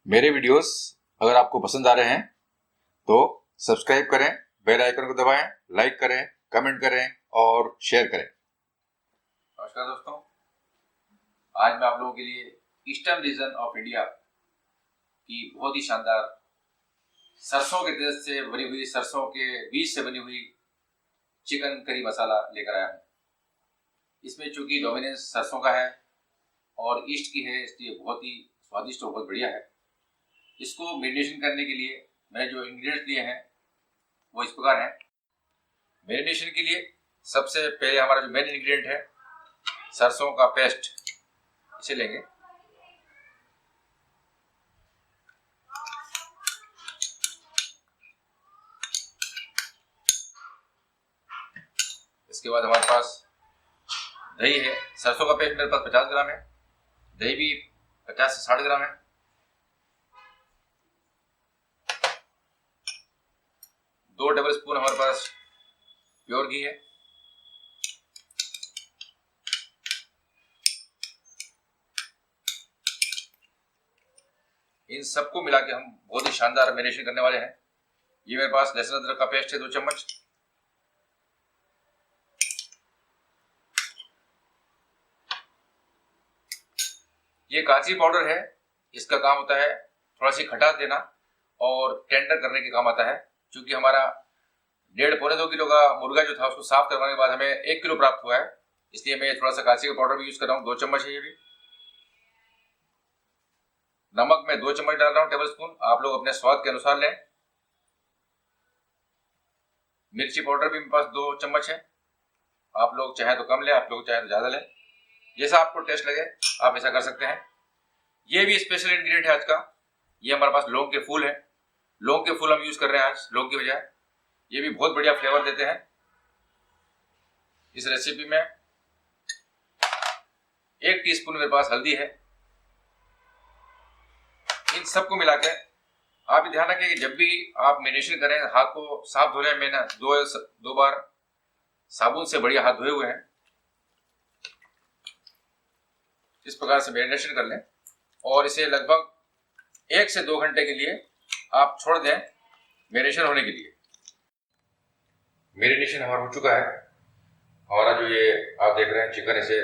मेरे वीडियोस अगर आपको पसंद आ रहे हैं तो सब्सक्राइब करें, बेल आइकन को दबाएं, लाइक करें, कमेंट करें और शेयर करें। नमस्कार दोस्तों, आज मैं आप लोगों के लिए ईस्टर्न रीजन ऑफ इंडिया की बहुत ही शानदार सरसों के तेल से बनी हुई, सरसों के बीज से बनी हुई चिकन करी मसाला लेकर आया हूँ। इसमें चूंकि डोमिनेंस सरसों का है और ईस्ट की है, इसलिए बहुत ही स्वादिष्ट और बहुत बढ़िया है। इसको मेरिनेशन करने के लिए मैंने जो इंग्रेडिएंट्स लिए हैं वो इस प्रकार हैं। मेरिनेशन के लिए सबसे पहले हमारा जो मेन इंग्रेडिएंट है सरसों का पेस्ट, इसे लेंगे। इसके बाद हमारे पास दही है। सरसों का पेस्ट मेरे पास 50 ग्राम है, दही भी 50 से 60 ग्राम है। दो टेबल स्पून हमारे पास प्योर घी है। इन सबको मिला के हम बहुत ही शानदार मैरिनेशन करने वाले हैं। ये मेरे पास लहसुन अदरक का पेस्ट है 2 चम्मच। ये काची पाउडर है, इसका काम होता है थोड़ा सी खटास देना और टेंडर करने के काम आता है। क्योंकि हमारा 1.5-2 किलो का मुर्गा जो था उसको साफ करवाने के बाद हमें 1 किलो प्राप्त हुआ है, इसलिए मैं थोड़ा सा काची का पाउडर भी यूज कर रहा हूँ। 2 चम्मच है ये भी। नमक मैं 2 चम्मच डाल रहा हूँ टेबल स्पून, आप लोग अपने स्वाद के अनुसार लें। मिर्ची पाउडर भी मेरे पास 2 चम्मच है, आप लोग चाहे तो कम लें, आप लोग चाहे तो ज्यादा लें, जैसा आपको टेस्ट लगे आप ऐसा कर सकते हैं। ये भी स्पेशल इंग्रेडिएंट है आज का। ये हमारे पास लौंग के फूल है, लौंग के फूल हम यूज कर रहे हैं आज लौंग की बजाय। ये भी बहुत बढ़िया फ्लेवर देते हैं। इस रेसिपी में 1 टीस्पून मेरे पास हल्दी है। इन सबको मिला के आप ध्यान रखें कि जब भी आप मैरिनेशन करें हाथ को साफ धो लें। मैंने दो बार साबुन से बढ़िया हाथ धोए हुए हैं। इस प्रकार से मैरिनेशन कर लें और इसे लगभग 1 से 2 घंटे के लिए आप छोड़ दें मैरिनेशन होने के लिए। मैरिनेशन हमारा हो चुका है। हमारा जो ये आप देख रहे हैं चिकन, इसे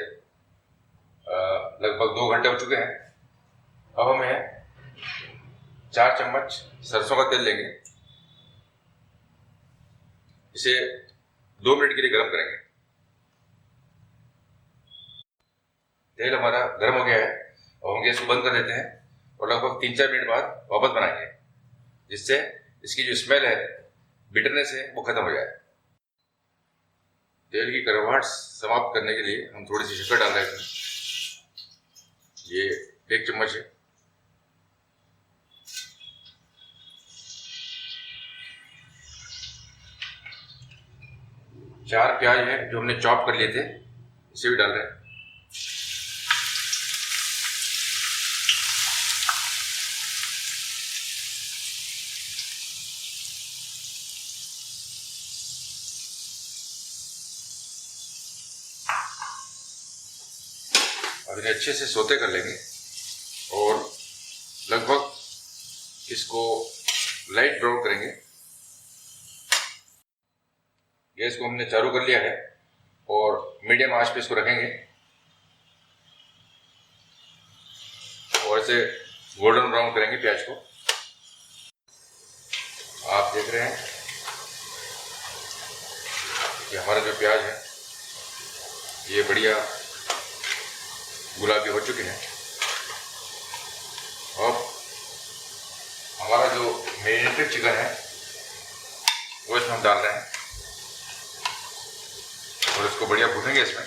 लगभग 2 घंटे हो चुके हैं। अब हमें 4 चम्मच सरसों का तेल लेंगे, इसे 2 मिनट के लिए गर्म करेंगे। तेल हमारा गर्म हो गया है, अब हम गैस को बंद कर देते हैं और लगभग 3-4 मिनट बाद वापस बनाएंगे, जिससे इसकी जो स्मेल है, बिटरनेस है, वो खत्म हो जाए। तेल की कड़वाहट समाप्त करने के लिए हम थोड़ी सी शक्कर डाल रहे हैं। ये 1 चम्मच है। चार प्याज है जो हमने चॉप कर लिए थे, इसे भी डाल रहे हैं। अब इन्हें अच्छे से सौते कर लेंगे और लगभग इसको लाइट ब्राउन करेंगे। गैस को हमने चालू कर लिया है और मीडियम आंच पे इसको रखेंगे और इसे गोल्डन ब्राउन करेंगे प्याज को। आप देख रहे हैं कि हमारा जो प्याज है ये बढ़िया गुलाबी हो चुके हैं। अब हमारा जो मैरिनेटेड चिकन है वो इसमें हम डाल रहे हैं और इसको बढ़िया भूनेंगे। इसमें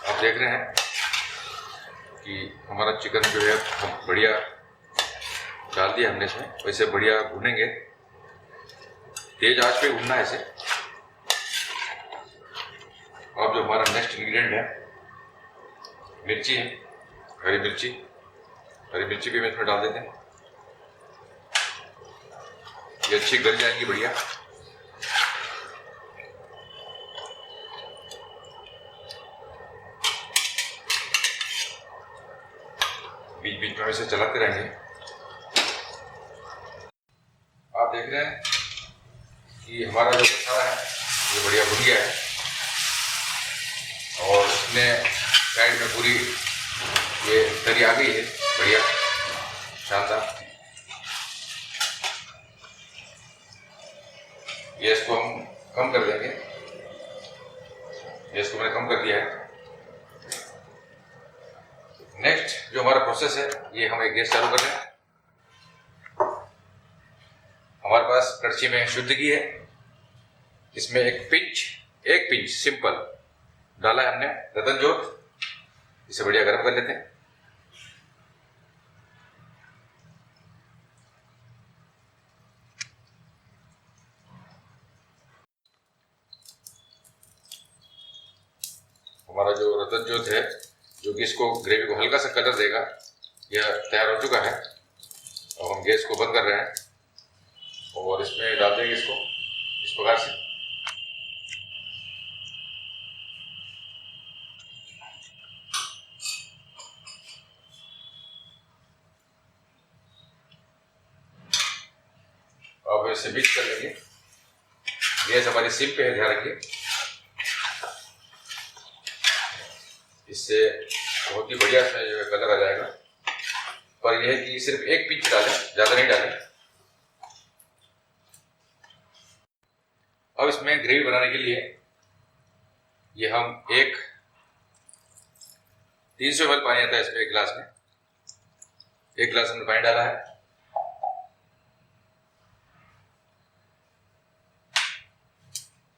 आप देख रहे हैं कि हमारा चिकन जो है हम बढ़िया डाल दिया हमने इसमें, और इसे बढ़िया भूनेंगे। तेज आंच पे भूनना है इसे। अब जो हमारा नेक्स्ट इंग्रेडिएंट है मिर्ची है, हरी मिर्ची भी हम इसमें डाल देते हैं। ये अच्छी गल जाएंगी बढ़िया। बीच बीच में इसे चलाते रहेंगे। आप देख रहे हैं कि हमारा जो मसाला है ये बढ़िया भुन गया है और इसमें साइड में पूरी ये तरी आ गई है बढ़िया शानदार। गैस को हम कम कर देंगे। गैस को मैंने कम कर दिया है। नेक्स्ट जो हमारा प्रोसेस है ये हम एक गैस चालू कर रहे हैं। हमारे पास कड़छी में शुद्ध घी है। इसमें एक पिंच सिंपल डाला है हमने रतन जोत। इसे बढ़िया गर्म कर लेते हैं। हमारा जो रतन जोत है जो कि इसको ग्रेवी को हल्का सा कलर देगा, यह तैयार हो चुका है। और हम गैस को बंद कर रहे हैं और इसमें डाल देंगे इसको इस प्रकार से। अब इसे मिक्स कर लेंगे। गैस हमारी सिम पे है, ध्यान रखिए। इससे बहुत ही बढ़िया इसमें जो है कलर आ जाएगा। पर यह है कि सिर्फ एक पिंच डालें, ज्यादा नहीं डालें। अब इसमें ग्रेवी बनाने के लिए ये हम 300 ml पानी आता है इसमें, एक गिलास में 1 गिलास हमने पानी डाला है।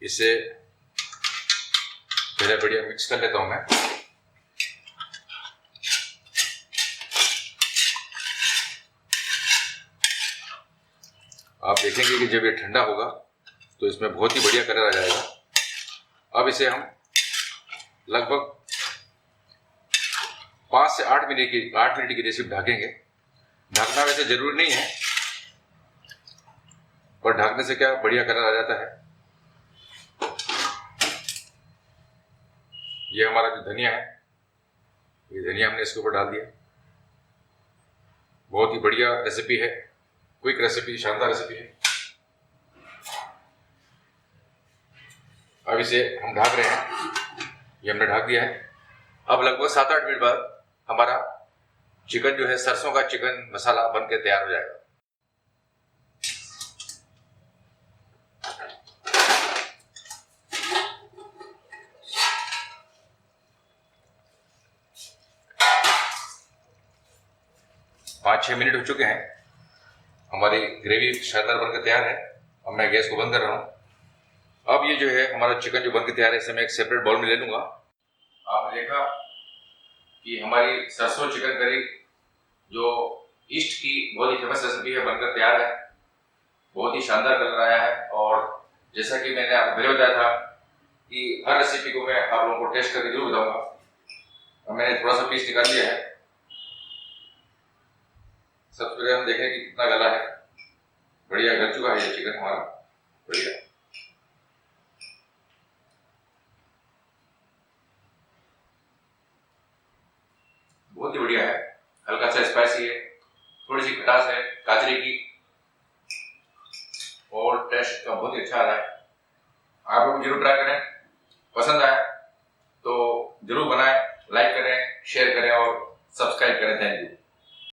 इसे पहले बढ़िया मिक्स कर लेता हूं मैं। आप देखेंगे कि जब ये ठंडा होगा तो इसमें बहुत ही बढ़िया कलर आ जाएगा। अब इसे हम लगभग 5 से 8 मिनट की रेसिपी ढकेंगे। ढकना वैसे जरूरी नहीं है, पर ढकने से क्या बढ़िया कलर आ जाता है। ये हमारा जो धनिया है, ये धनिया हमने इसके ऊपर डाल दिया। बहुत ही बढ़िया रेसिपी है, क्विक रेसिपी, शानदार रेसिपी है। अब इसे हम ढक रहे हैं। ये हमने ढक दिया है। अब लगभग 7-8 मिनट बाद हमारा चिकन जो है, सरसों का चिकन मसाला बनके तैयार हो जाएगा। पाँच 6 मिनट हो चुके हैं। हमारी ग्रेवी शानदार बनकर तैयार है। अब मैं गैस को बंद कर रहा हूँ। अब ये जो है हमारा चिकन जो बनकर तैयार है, इसे मैं एक सेपरेट बाउल में ले लूंगा। आपने देखा कि हमारी सरसों चिकन करी जो ईस्ट की बहुत ही फेमस रेसिपी है, बनकर तैयार है। बहुत ही शानदार कलर आया है। और जैसा कि मैंने आपको पहले बताया था कि हर रेसिपी को मैं आप लोगों को टेस्ट करके जरूर बताऊंगा। और मैंने थोड़ा सा पीस निकाल लिया है। सबसे पहले हम देखें कि कितना गला है। बढ़िया गल चुका है ये चिकन हमारा, बढ़िया। बहुत ही बढ़िया है, हल्का सा स्पाइसी है, थोड़ी सी खटास है काजरे की, और टेस्ट का बहुत ही अच्छा आ रहा है। आप लोग जरूर ट्राई करें। पसंद आया तो जरूर बनाएं, लाइक करें, शेयर करें और सब्सक्राइब करें। Thank you.